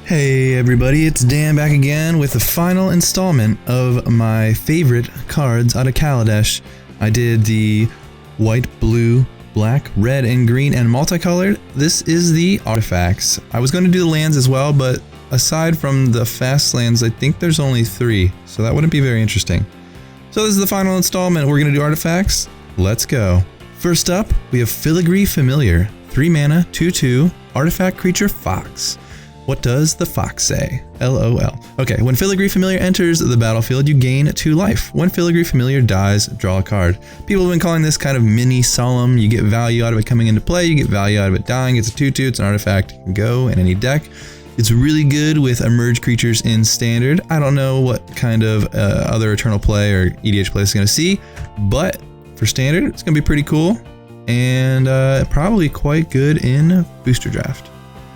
Hey everybody, it's Dan back again with the final installment of my favorite cards out of Kaladesh. I did the white, blue, black, red, and green, and multicolored. This is the artifacts. I was going to do the lands as well, but aside from the fast lands, I think there's only 3, so that wouldn't be very interesting. So this is the final installment. We're going to do artifacts. Let's go. First up, we have Filigree Familiar, 3 mana, 2/2, artifact creature fox. What does the fox say? LOL. Okay, when Filigree Familiar enters the battlefield, you gain 2 life. When Filigree Familiar dies, draw a card. People have been calling this kind of mini solemn. You get value out of it coming into play, you get value out of it dying. It's a 2/2, it's an artifact, it can go in any deck. It's really good with emerge creatures in standard. I don't know what kind of other Eternal play or EDH play is going to see, but for standard, it's going to be pretty cool and probably quite good in booster draft.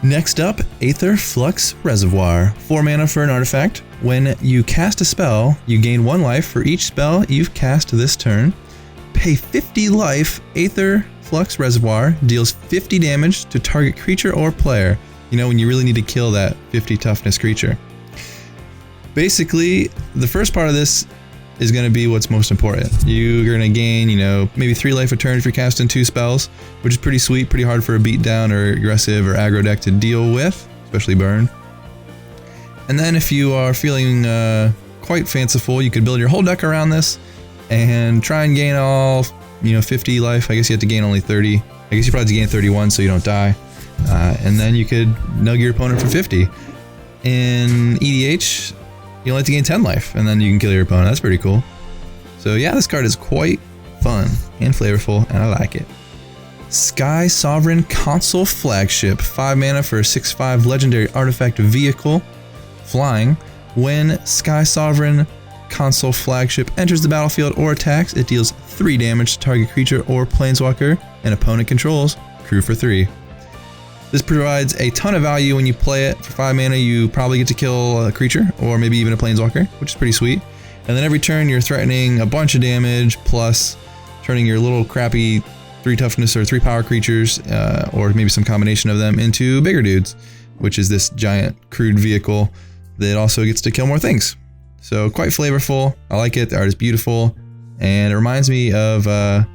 Next up, Aether Flux Reservoir. 4 mana for an artifact. When you cast a spell, you gain 1 life for each spell you've cast this turn. Pay 50 life, Aether Flux Reservoir deals 50 damage to target creature or player. You know, when you really need to kill that 50 toughness creature. Basically, the first part of this is going to be what's most important. You're going to gain, you know, maybe 3 life a turn if you're casting 2 spells, which is pretty sweet, pretty hard for a beatdown or aggressive or aggro deck to deal with, especially burn. And then if you are feeling quite fanciful, you could build your whole deck around this and try and gain all, 50 life. I guess you have to gain only 30. I guess you probably have to gain 31 so you don't die. And then you could nug your opponent for 50. In EDH, you only have to gain 10 life, and then you can kill your opponent. That's pretty cool. So yeah, this card is quite fun and flavorful, and I like it. Sky Sovereign Console Flagship. 5 mana for a 6/5 legendary artifact vehicle. Flying. When Sky Sovereign Console Flagship enters the battlefield or attacks, it deals 3 damage to target creature or planeswalker an opponent controls. Crew for 3. This provides a ton of value when you play it. For 5 mana, you probably get to kill a creature, or maybe even a planeswalker, which is pretty sweet. And then every turn, you're threatening a bunch of damage, plus turning your little crappy 3 toughness or 3 power creatures, or maybe some combination of them, into bigger dudes, which is this giant crude vehicle that also gets to kill more things. So quite flavorful. I like it. The art is beautiful, and it reminds me of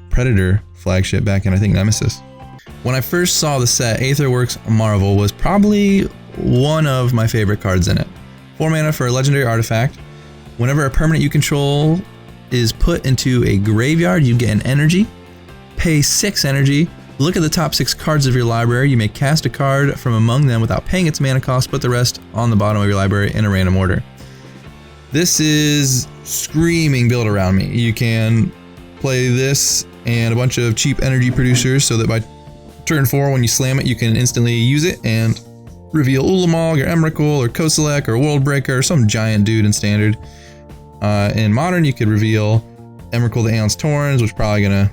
Predator flagship back in, I think, Nemesis. When I first saw the set, Aetherworks Marvel was probably one of my favorite cards in it. 4 mana for a legendary artifact. Whenever a permanent you control is put into a graveyard, you get an energy. Pay 6 energy. Look at the top 6 cards of your library. You may cast a card from among them without paying its mana cost, put the rest on the bottom of your library in a random order. This is screaming build around me. You can play this and a bunch of cheap energy producers so that by turn 4, when you slam it, you can instantly use it and reveal Ulamog or Emrakul or Kozilek or Worldbreaker or some giant dude in standard. In modern, you could reveal Emrakul the Aeon's Torrens, which is probably gonna,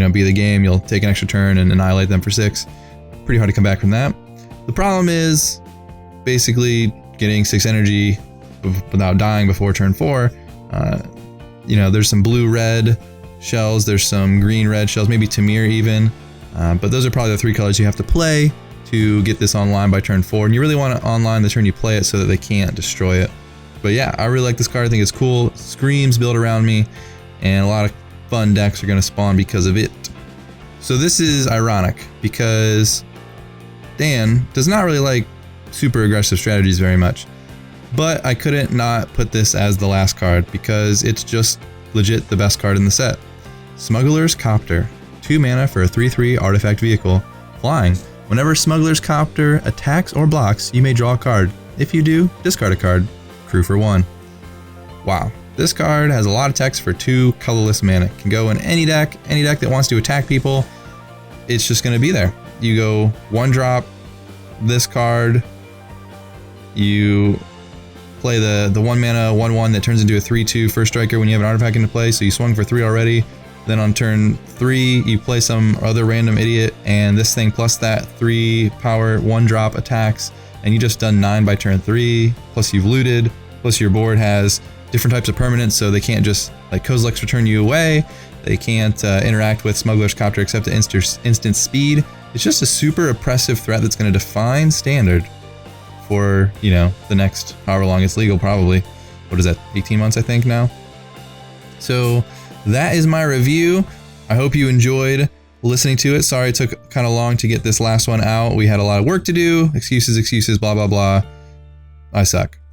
be the game. You'll take an extra turn and annihilate them for 6. Pretty hard to come back from that. The problem is basically getting 6 energy without dying before turn 4. There's some blue-red shells, there's some green-red shells, maybe Tamir even. But those are probably the 3 colors you have to play to get this online by turn 4. And you really want to online the turn you play it so that they can't destroy it. But yeah, I really like this card. I think it's cool. It screams build around me. And a lot of fun decks are going to spawn because of it. So this is ironic because Dan does not really like super aggressive strategies very much. But I couldn't not put this as the last card because it's just legit the best card in the set. Smuggler's Copter. 2 mana for a 3/3 artifact vehicle. Flying. Whenever Smuggler's Copter attacks or blocks, you may draw a card. If you do, discard a card. Crew for 1. Wow. This card has a lot of text for 2 colorless mana. It can go in any deck that wants to attack people. It's just going to be there. You go 1 drop this card. You play the 1 mana 1/1 that turns into a 3/2 first striker when you have an artifact into play. So you swung for 3 already. Then on turn 3, you play some other random idiot, and this thing plus that 3 power 1 drop attacks, and you just done 9 by turn 3. Plus you've looted. Plus your board has different types of permanents, so they can't just like Kozilek's return you away. They can't interact with Smuggler's Copter except at instant speed. It's just a super oppressive threat that's going to define standard for, you know, the next however long it's legal, probably. What is that, 18 months, I think now? So that is my review. I hope you enjoyed listening to it. Sorry it took kind of long to get this last one out. We had a lot of work to do. Excuses, blah, blah, blah. I suck.